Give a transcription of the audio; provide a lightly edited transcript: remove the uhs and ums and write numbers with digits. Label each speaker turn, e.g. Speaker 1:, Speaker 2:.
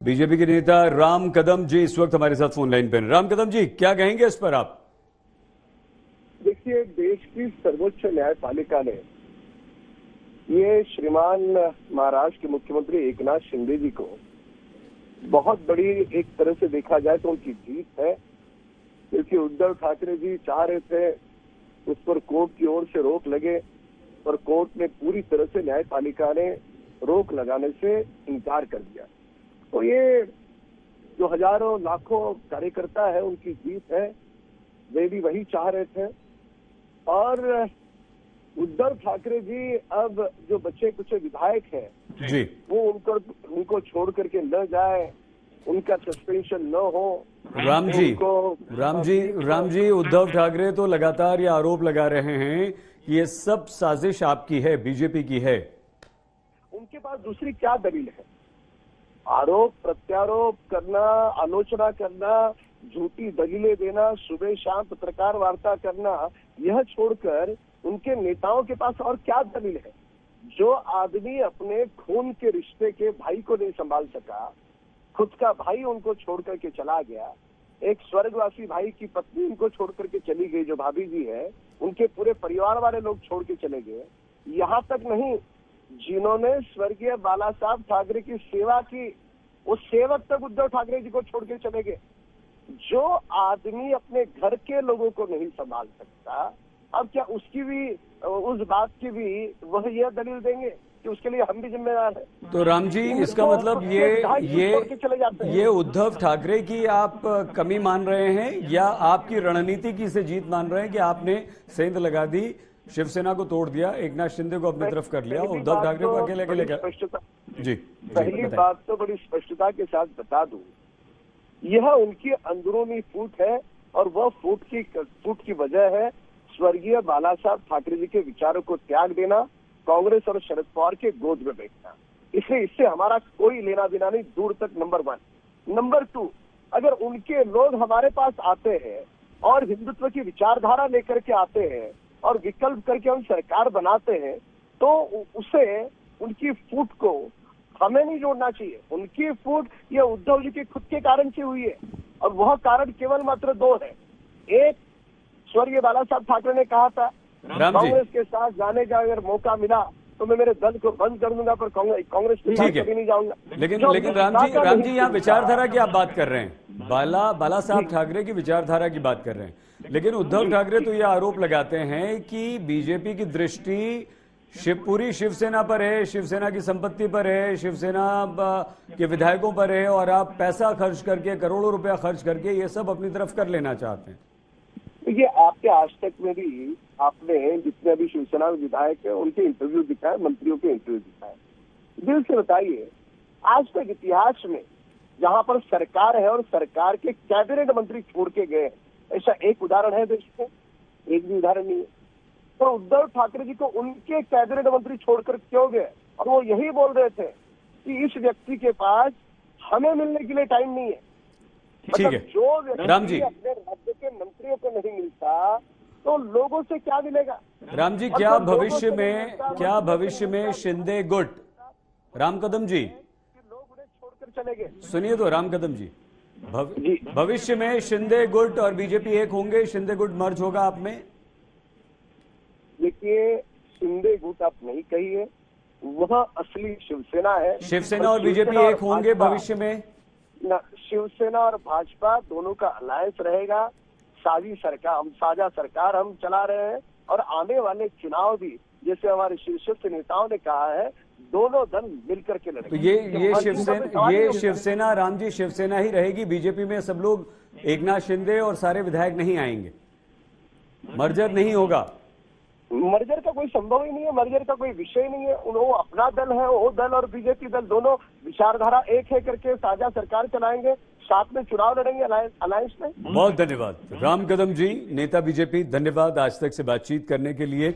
Speaker 1: BJP के नेता राम कदम जी इस वक्त हमारे साथ फोन लाइन पर। राम कदम जी, क्या कहेंगे इस पर आप?
Speaker 2: देखिए, देश की सर्वोच्च न्यायपालिका ने ये श्रीमान महाराष्ट्र के मुख्यमंत्री एकनाथ शिंदे जी को बहुत बड़ी, एक तरह से देखा जाए तो उनकी जीत है, क्योंकि उद्धव ठाकरे जी चाह रहे थे उस पर कोर्ट की ओर से रोक लगे, पर कोर्ट ने पूरी तरह से, न्यायपालिका ने रोक लगाने से इनकार कर दिया। तो ये जो हजारों लाखों कार्यकर्ता है उनकी जीत है, वे भी वही चाह रहे थे। और उद्धव ठाकरे जी अब जो बच्चे कुछ विधायक हैं
Speaker 1: जी,
Speaker 2: वो उनको छोड़ करके न जाए, उनका सस्पेंशन न हो।
Speaker 1: राम जी, उद्धव ठाकरे तो लगातार ये आरोप लगा रहे हैं कि ये सब साजिश आपकी है, बीजेपी की है।
Speaker 2: उनके पास दूसरी क्या दलील है? आरोप प्रत्यारोप करना, आलोचना करना, झूठी दलीलें देना, सुबह शाम पत्रकार वार्ता करना, यह छोड़कर उनके नेताओं के पास और क्या दलील है? जो आदमी अपने खून के रिश्ते के भाई को नहीं संभाल सका, खुद का भाई उनको छोड़ करके चला गया, एक स्वर्गवासी भाई की पत्नी उनको छोड़ करके चली गई, जो भाभी जी है, उनके पूरे परिवार वाले लोग छोड़ के चले गए। यहाँ तक नहीं, जिन्होंने स्वर्गीय बाला साहब ठाकरे की सेवा की, उस सेवक तक उद्धव ठाकरे जी को छोड़ के चले गए। जो आदमी अपने घर के लोगों को नहीं संभाल सकता, अब क्या उसकी भी, उस बात की भी वह यह दलील देंगे कि उसके लिए हम भी जिम्मेदार हैं?
Speaker 1: तो राम जी, इसका मतलब ये उद्धव ठाकरे की आप कमी मान रहे हैं या आपकी रणनीति की से जीत मान रहे हैं कि आपने सेंध लगा दी, शिवसेना को तोड़ दिया, एकनाथ शिंदे को अपनी तरफ कर लिया, उद्धव ठाकरे को अकेले अकेले क्या? जी,
Speaker 2: पहली बात तो बड़ी स्पष्टता के साथ बता दूं, यह उनकी अंदरूनी फूट है, और वह फूट की वजह है स्वर्गीय बाला साहब ठाकरे जी के विचारों को त्याग देना, कांग्रेस और शरद पवार के गोद में बैठना। इसलिए इससे हमारा कोई लेना देना नहीं, दूर तक। नंबर 1। नंबर 2, अगर उनके लोग हमारे पास आते हैं और हिंदुत्व की विचारधारा लेकर के आते हैं और विकल्प करके हम सरकार बनाते हैं, तो उसे, उनकी फूट को हमें नहीं जोड़ना चाहिए। उनकी फूट ये उद्धव जी के खुद के कारण से हुई है, और वह कारण केवल मात्र 2 है। एक, स्वर्गीय बाला साहब ठाकरे ने कहा था कांग्रेस के साथ जाने का अगर मौका मिला तो मैं मेरे दल को बंद कर दूंगा, पर कांग्रेस के साथ कभी नहीं जाऊंगा।
Speaker 1: लेकिन राम जी, यहाँ विचारधारा की आप बात कर रहे हैं, बाला साहब ठाकरे की विचारधारा की बात कर रहे हैं, लेकिन उद्धव ठाकरे तो ये आरोप लगाते हैं कि बीजेपी की दृष्टि पूरी शिवसेना पर है, शिवसेना की संपत्ति पर है, शिवसेना के विधायकों पर है, और आप पैसा खर्च करके, करोड़ों रुपया खर्च करके ये सब अपनी तरफ कर लेना चाहते हैं।
Speaker 2: देखिए, आपके आज तक में भी आपने जितने अभी शिवसेना विधायक है उनके इंटरव्यू दिखाए, मंत्रियों के इंटरव्यू दिखाए, दिल से बताइए, आज तक इतिहास में जहां पर सरकार है और सरकार के कैबिनेट मंत्री छोड़ के गए, ऐसा एक उदाहरण है देश में? एक भी उदाहरण नहीं है। तो उद्धव ठाकरे जी को उनके कैबिनेट मंत्री छोड़कर क्यों गए? और वो यही बोल रहे थे कि इस व्यक्ति के पास हमें मिलने के लिए टाइम नहीं है।
Speaker 1: ठीक है
Speaker 2: जो व्यक्ति
Speaker 1: राम जी,
Speaker 2: अपने राज्य के मंत्रियों को नहीं मिलता तो लोगों से क्या मिलेगा?
Speaker 1: राम जी, क्या भविष्य में शिंदे गुट, राम कदम जी,
Speaker 2: लोग उन्हें छोड़कर चले गए?
Speaker 1: सुनिए तो राम कदम जी, भविष्य में शिंदे गुट और बीजेपी एक होंगे, शिंदे गुट मर्ज होगा आप में?
Speaker 2: देखिए, शिंदे गुट आप नहीं कहिए, वह असली शिवसेना है।
Speaker 1: शिवसेना और बीजेपी एक होंगे भविष्य में?
Speaker 2: शिवसेना और भाजपा दोनों का अलायंस रहेगा, साझा सरकार हम चला रहे हैं, और आने वाले चुनाव भी, जैसे हमारे शीर्षस्थ नेताओं ने कहा है, दोनों दल मिलकर के लड़ेंगे।
Speaker 1: तो ये शिवसेना राम जी, शिवसेना ही रहेगी, बीजेपी में सब लोग, एकनाथ शिंदे और सारे विधायक नहीं आएंगे, मर्जर नहीं होगा?
Speaker 2: मर्जर का कोई संभव ही नहीं है, मर्जर का कोई विषय नहीं है। वो अपना दल है, वो दल और बीजेपी दल दोनों विचारधारा एक है करके साझा सरकार चलाएंगे, साथ में चुनाव लड़ेंगे अलायंस में।
Speaker 1: बहुत धन्यवाद राम कदम जी, नेता बीजेपी, धन्यवाद आज तक से बातचीत करने के लिए।